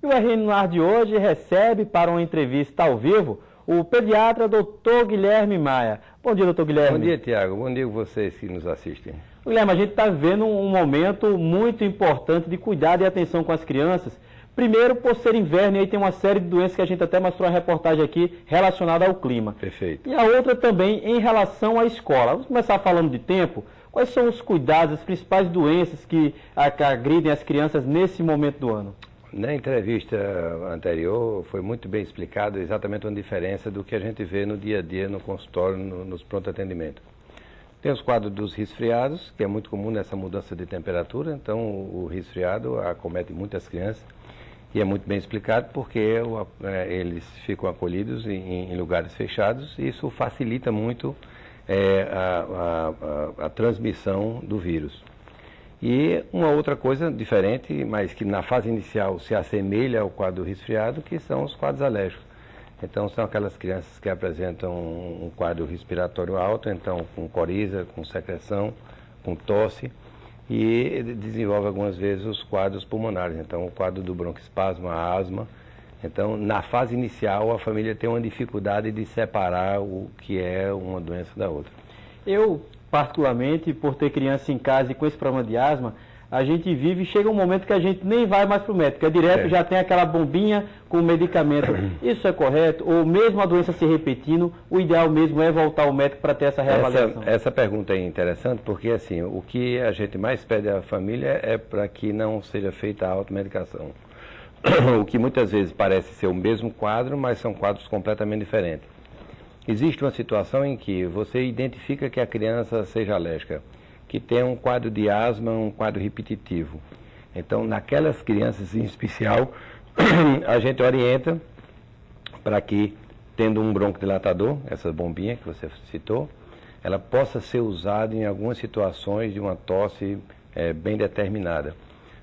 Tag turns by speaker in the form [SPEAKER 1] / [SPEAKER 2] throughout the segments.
[SPEAKER 1] E o RN no Ar de hoje recebe para uma entrevista ao vivo o pediatra Dr. Guilherme Maia. Bom dia, Dr. Guilherme.
[SPEAKER 2] Bom dia, Tiago. Bom dia a vocês que nos assistem.
[SPEAKER 1] Guilherme, a gente está vivendo um momento muito importante de cuidado e atenção com as crianças. Primeiro, por ser inverno, e aí tem uma série de doenças que a gente até mostrou uma reportagem aqui relacionada ao clima.
[SPEAKER 2] Perfeito.
[SPEAKER 1] E a outra também em relação à escola. Vamos começar falando de tempo. Quais são os cuidados, as principais doenças que agridem as crianças nesse momento do ano?
[SPEAKER 2] Na entrevista anterior foi muito bem explicado exatamente uma diferença do que a gente vê no dia a dia no consultório, nos pronto atendimento. Tem os quadros dos resfriados, que é muito comum nessa mudança de temperatura, então o resfriado acomete muitas crianças e é muito bem explicado porque eles ficam acolhidos em lugares fechados e isso facilita muito a transmissão do vírus. E uma outra coisa diferente, mas que na fase inicial se assemelha ao quadro resfriado, que são os quadros alérgicos. Então são aquelas crianças que apresentam um quadro respiratório alto, então com coriza, com secreção, com tosse, e desenvolve algumas vezes os quadros pulmonares, então o quadro do broncoespasmo, a asma. Então na fase inicial a família tem uma dificuldade de separar o que é uma doença da outra.
[SPEAKER 1] Eu, particularmente, por ter criança em casa e com esse problema de asma, a gente vive e chega um momento que a gente nem vai mais para o médico, é direto, já tem aquela bombinha com medicamento. Isso é correto? Ou mesmo a doença se repetindo, o ideal mesmo é voltar ao médico para ter essa reavaliação?
[SPEAKER 2] Essa pergunta é interessante porque assim, o que a gente mais pede à família é para que não seja feita a automedicação. O que muitas vezes parece ser o mesmo quadro, mas são quadros completamente diferentes. Existe uma situação em que você identifica que a criança seja alérgica, que tem um quadro de asma, um quadro repetitivo. Então, naquelas crianças em especial, a gente orienta para que, tendo um broncodilatador, essa bombinha que você citou, ela possa ser usada em algumas situações de uma tosse bem determinada.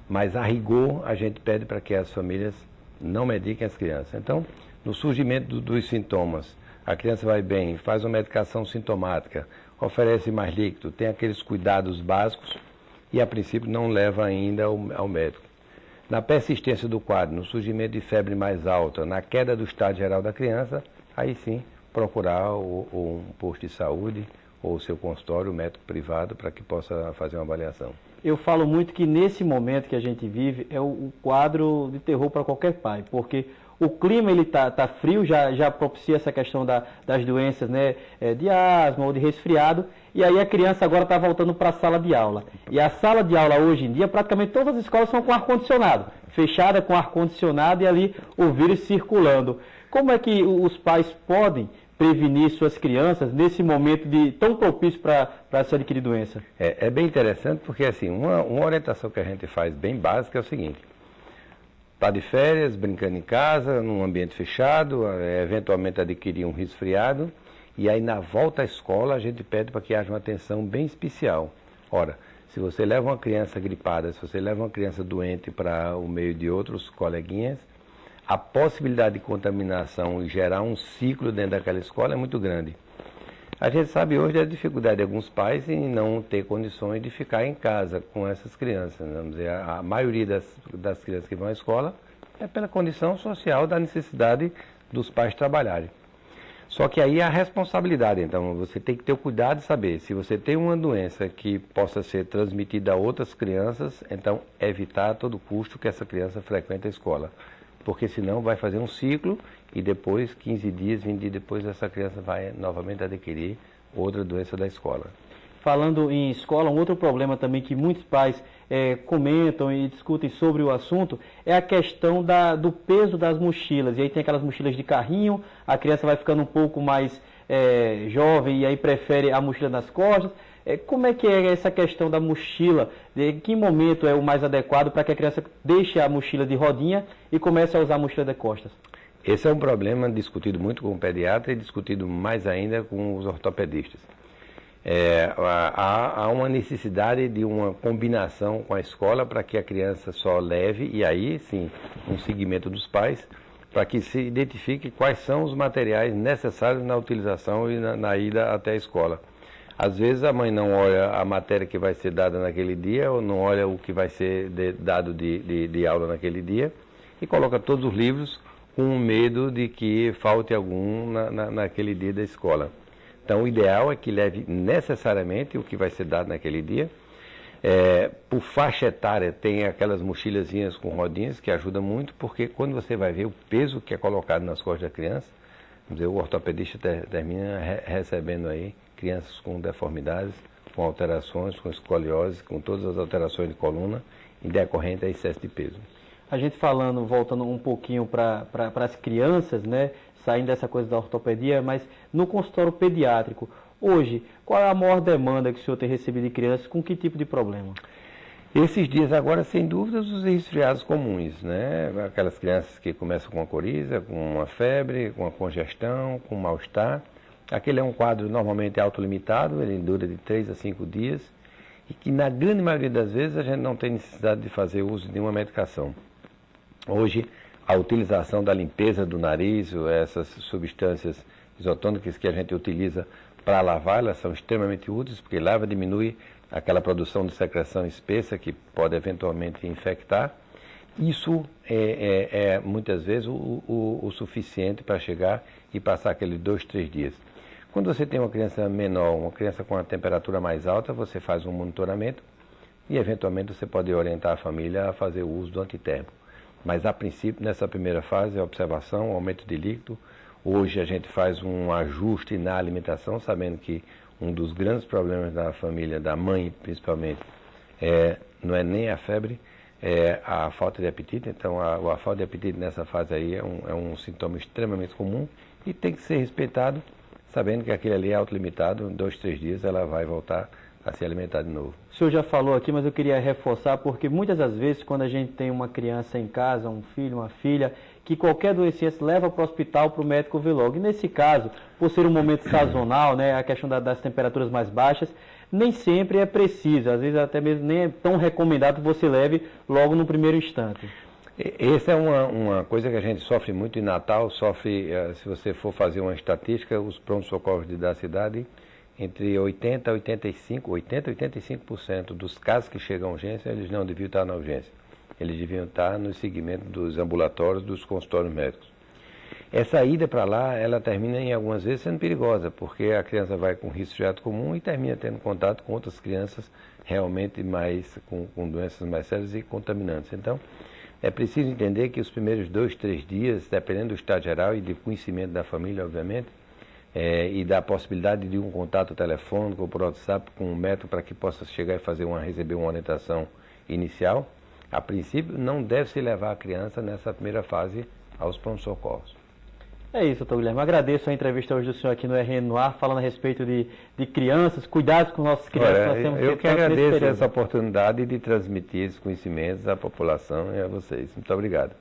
[SPEAKER 2] Mas, a rigor, a gente pede para que as famílias não mediquem as crianças. Então, no surgimento dos sintomas, a criança vai bem, faz uma medicação sintomática, oferece mais líquido, tem aqueles cuidados básicos e, a princípio, não leva ainda ao médico. Na persistência do quadro, no surgimento de febre mais alta, na queda do estado geral da criança, aí sim procurar um posto de saúde ou o seu consultório, o médico privado, para que possa fazer uma avaliação.
[SPEAKER 1] Eu falo muito que nesse momento que a gente vive é o quadro de terror para qualquer pai, porque o clima ele tá frio, já propicia essa questão das doenças, né, de asma ou de resfriado, e aí a criança agora está voltando para a sala de aula. E a sala de aula hoje em dia, praticamente todas as escolas são com ar-condicionado, fechada com ar-condicionado e ali o vírus circulando. Como é que os pais podem prevenir suas crianças nesse momento tão propício para se adquirir doença?
[SPEAKER 2] É bem interessante porque assim, uma orientação que a gente faz bem básica é o seguinte: está de férias, brincando em casa, num ambiente fechado, eventualmente adquirir um resfriado, e aí na volta à escola a gente pede para que haja uma atenção bem especial. Ora, se você leva uma criança gripada, se você leva uma criança doente para o meio de outros coleguinhas, a possibilidade de contaminação e gerar um ciclo dentro daquela escola é muito grande. A gente sabe hoje da dificuldade de alguns pais em não ter condições de ficar em casa com essas crianças. Vamos dizer, a maioria das crianças que vão à escola é pela condição social da necessidade dos pais trabalharem. Só que aí a responsabilidade, então você tem que ter o cuidado de saber se você tem uma doença que possa ser transmitida a outras crianças, então evitar a todo custo que essa criança frequente a escola. Porque senão vai fazer um ciclo e depois, 15 dias, 20 dias depois, essa criança vai novamente adquirir outra doença da escola.
[SPEAKER 1] Falando em escola, um outro problema também que muitos pais comentam e discutem sobre o assunto é a questão do peso das mochilas. E aí tem aquelas mochilas de carrinho, a criança vai ficando um pouco mais jovem e aí prefere a mochila nas costas. Como é que é essa questão da mochila? Em que momento é o mais adequado para que a criança deixe a mochila de rodinha e comece a usar a mochila de costas?
[SPEAKER 2] Esse é um problema discutido muito com o pediatra e discutido mais ainda com os ortopedistas. Há uma necessidade de uma combinação com a escola para que a criança só leve, e aí sim, um seguimento dos pais, para que se identifique quais são os materiais necessários na utilização e na ida até a escola. Às vezes a mãe não olha a matéria que vai ser dada naquele dia, ou não olha o que vai ser dado de aula naquele dia, e coloca todos os livros com medo de que falte algum naquele dia da escola. Então, o ideal é que leve necessariamente o que vai ser dado naquele dia. Por faixa etária, tem aquelas mochilazinhas com rodinhas que ajudam muito, porque quando você vai ver o peso que é colocado nas costas da criança, vamos dizer, o ortopedista termina recebendo aí crianças com deformidades, com alterações, com escoliose, com todas as alterações de coluna, em decorrente a excesso de peso.
[SPEAKER 1] A gente falando, voltando um pouquinho para as crianças, né, saindo dessa coisa da ortopedia, mas no consultório pediátrico, hoje, qual é a maior demanda que o senhor tem recebido de crianças, com que tipo de problema?
[SPEAKER 2] Esses dias agora, sem dúvidas, os resfriados comuns, né? Aquelas crianças que começam com uma coriza, com uma febre, com uma congestão, com um mal-estar. Aquele é um quadro normalmente autolimitado, ele dura de 3 a 5 dias e que na grande maioria das vezes a gente não tem necessidade de fazer uso de nenhuma medicação. Hoje, a utilização da limpeza do nariz, ou essas substâncias isotônicas que a gente utiliza para lavar, elas são extremamente úteis, porque lava diminui aquela produção de secreção espessa que pode eventualmente infectar. Isso é muitas vezes o suficiente para chegar e passar aqueles 2, 3 dias. Quando você tem uma criança menor, uma criança com a temperatura mais alta, você faz um monitoramento e eventualmente você pode orientar a família a fazer o uso do antitérmico. Mas a princípio, nessa primeira fase, a observação, o aumento de líquido. Hoje a gente faz um ajuste na alimentação, sabendo que um dos grandes problemas da família, da mãe principalmente, não é nem a febre, é a falta de apetite. Então a falta de apetite nessa fase aí é um sintoma extremamente comum e tem que ser respeitado, sabendo que aquele ali é autolimitado, em 2, 3 dias ela vai voltar a se alimentar de novo.
[SPEAKER 1] O senhor já falou aqui, mas eu queria reforçar, porque muitas das vezes quando a gente tem uma criança em casa, um filho, uma filha, que qualquer doença se leva para o hospital para o médico ver logo. E nesse caso, por ser um momento sazonal, né, a questão das temperaturas mais baixas, nem sempre é preciso, às vezes até mesmo nem é tão recomendado que você leve logo no primeiro instante.
[SPEAKER 2] Essa é uma coisa que a gente sofre muito em Natal, se você for fazer uma estatística, os prontos-socorros da cidade, entre 80% a 85% dos casos que chegam à urgência, eles não deviam estar na urgência. Eles deviam estar no segmento dos ambulatórios, dos consultórios médicos. Essa ida para lá, ela termina em algumas vezes sendo perigosa, porque a criança vai com resfriado comum e termina tendo contato com outras crianças realmente com doenças mais sérias e contaminantes. Então, é preciso entender que os primeiros 2, 3 dias, dependendo do estado geral e do conhecimento da família, obviamente, e da possibilidade de um contato telefônico ou por WhatsApp com um médico para que possa chegar e receber uma orientação inicial, a princípio não deve se levar a criança nessa primeira fase aos pronto-socorros.
[SPEAKER 1] É isso, doutor Guilherme. Agradeço a entrevista hoje do senhor aqui no RN no Ar, falando a respeito de crianças, cuidados com nossas crianças.
[SPEAKER 2] Eu que agradeço essa oportunidade de transmitir esses conhecimentos à população e a vocês. Muito obrigado.